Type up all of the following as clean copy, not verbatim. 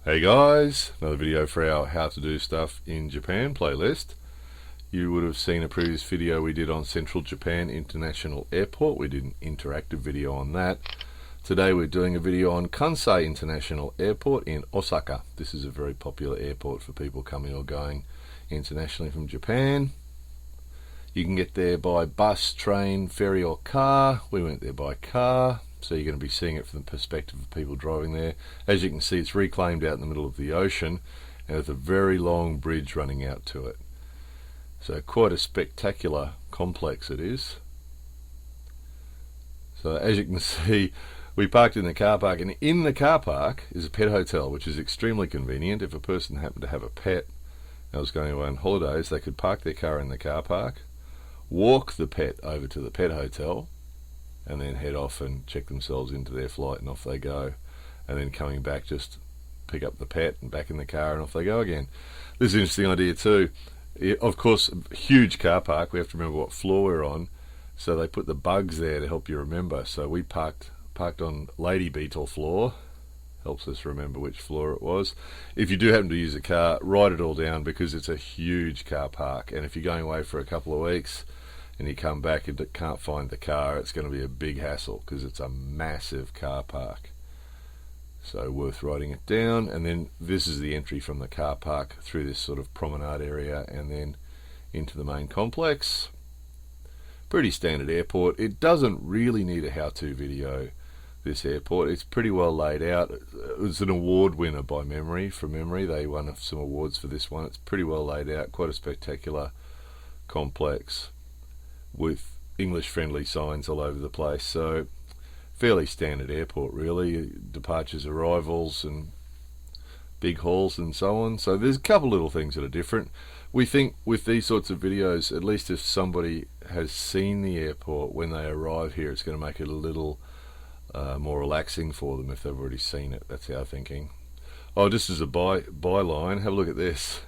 Hey guys, another video for our how to do stuff in Japan playlist. You would have seen a previous video we did on Central Japan International Airport. We did an interactive video on that. Today we're doing a video on Kansai International Airport in Osaka. This is a very popular airport for people coming or going internationally from Japan. You can get there by bus, train, ferry or car. We went there by car. So you're going to be seeing it from the perspective of people driving there. As you can see, it's reclaimed out in the middle of the ocean, and there's a very long bridge running out to it. So quite a spectacular complex it is. So as you can see, we parked in the car park, and in the car park is a pet hotel, which is extremely convenient. If a person happened to have a pet and was going away on holidays, they could park their car in the car park, walk the pet over to the pet hotel, and then head off and check themselves into their flight, and off they go. And then coming back, just pick up the pet and back in the car, and off they go again. This is an interesting idea too. Of course, a huge car park, we have to remember what floor we're on, so they put the bugs there to help you remember. So we parked on Lady Beetle floor, helps us remember which floor it was. If you do happen to use a car, write it all down, because it's a huge car park, and if you're going away for a couple of weeks and you come back and can't find the car, it's going to be a big hassle, because it's a massive car park. So worth writing it down. And then this is the entry from the car park through this sort of promenade area and then into the main complex. Pretty standard airport. It doesn't really need a how-to video, this airport. It's pretty well laid out. It was an award winner from memory. They won some awards for this one. It's pretty well laid out, quite a spectacular complex with English-friendly signs all over the place. So fairly standard airport, really. Departures, arrivals, and big halls and so on. So there's a couple little things that are different. We think with these sorts of videos, at least if somebody has seen the airport when they arrive here, it's going to make it a little more relaxing for them if they've already seen it. That's our thinking. Oh, just as a byline, have a look at this.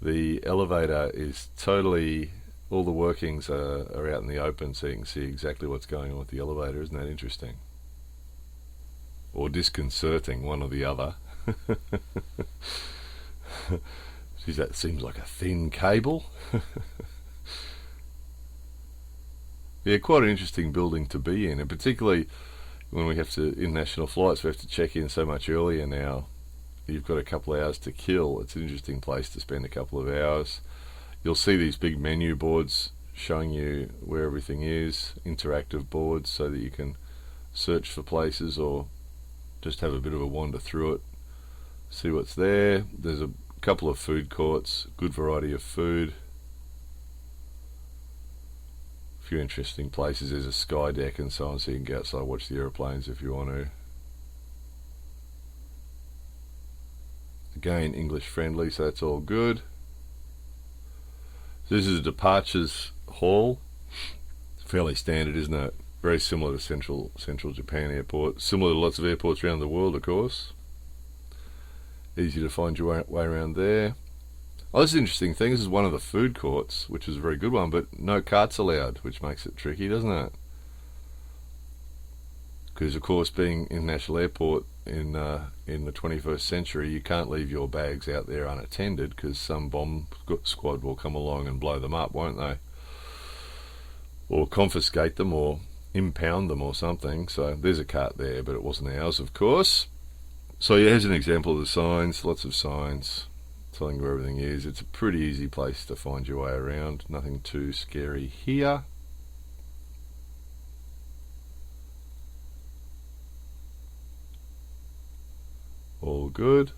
The elevator is totally... all the workings are out in the open, so you can see exactly what's going on with the elevator. Isn't that interesting? Or disconcerting, one or the other. Geez, that seems like a thin cable. Yeah, quite an interesting building to be in, and particularly when we have to, international flights, we have to check in so much earlier now. You've got a couple of hours to kill. It's an interesting place to spend a couple of hours. You'll see these big menu boards showing you where everything is, interactive boards, so that you can search for places or just have a bit of a wander through it, see what's there. There's a couple of food courts, good variety of food. A few interesting places. There's a sky deck and so on, so you can go outside and watch the aeroplanes if you want to. Again, English friendly, so that's all good. This is a departures hall. Fairly standard, isn't it? Very similar to Central Japan Airport. Similar to lots of airports around the world, of course. Easy to find your way around there. Oh, this is an interesting thing. This is one of the food courts, which is a very good one, but no carts allowed, which makes it tricky, doesn't it? Because, of course, being international airport in the 21st century, you can't leave your bags out there unattended, because some bomb squad will come along and blow them up, won't they? Or confiscate them or impound them or something. So there's a cart there, but it wasn't ours, of course. So yeah, here's an example of the signs. Lots of signs telling you where everything is. It's a pretty easy place to find your way around. Nothing too scary here. All good.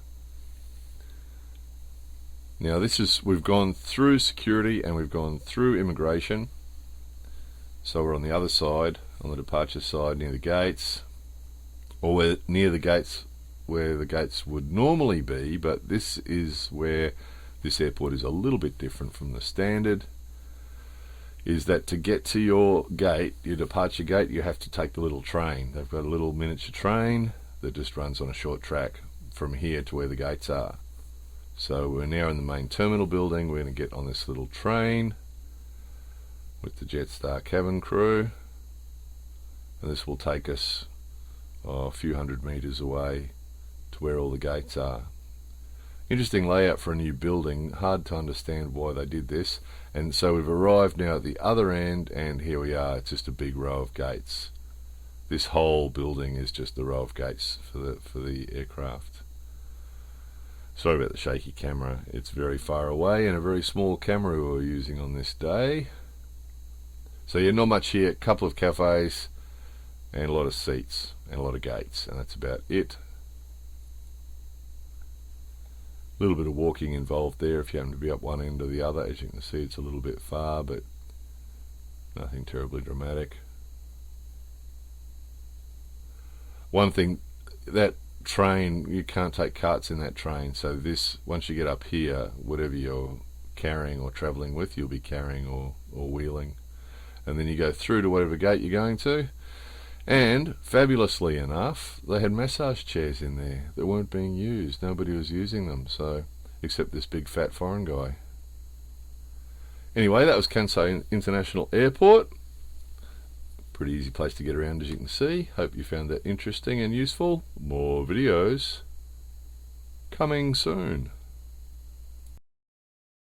Now we've gone through security and we've gone through immigration. So we're on the other side, on the departure side, near the gates. Or we're near the gates where the gates would normally be, but this is where this airport is a little bit different from the standard. Is that to get to your gate, your departure gate, you have to take the little train. They've got a little miniature train that just runs on a short track from here to where the gates are. So we're now in the main terminal building. We're going to get on this little train with the Jetstar cabin crew, and this will take us a few hundred meters away to where all the gates are. Interesting layout for a new building, hard to understand why they did this. And so we've arrived now at the other end, and here we are. It's just a big row of gates. This whole building is just the row of gates for the aircraft. Sorry about the shaky camera. It's very far away and a very small camera we were using on this day. So yeah, not much here. A couple of cafes and a lot of seats and a lot of gates, and that's about it. A little bit of walking involved there if you happen to be up one end or the other. As you can see, it's a little bit far, but nothing terribly dramatic. One thing, that train, you can't take carts in that train, so this, once you get up here, whatever you're carrying or travelling with, you'll be carrying or wheeling. And then you go through to whatever gate you're going to. And fabulously enough, they had massage chairs in there that weren't being used. Nobody was using them, so except this big fat foreign guy. Anyway, that was Kansai International Airport. Pretty easy place to get around, as you can see. Hope you found that interesting and useful. More videos coming soon.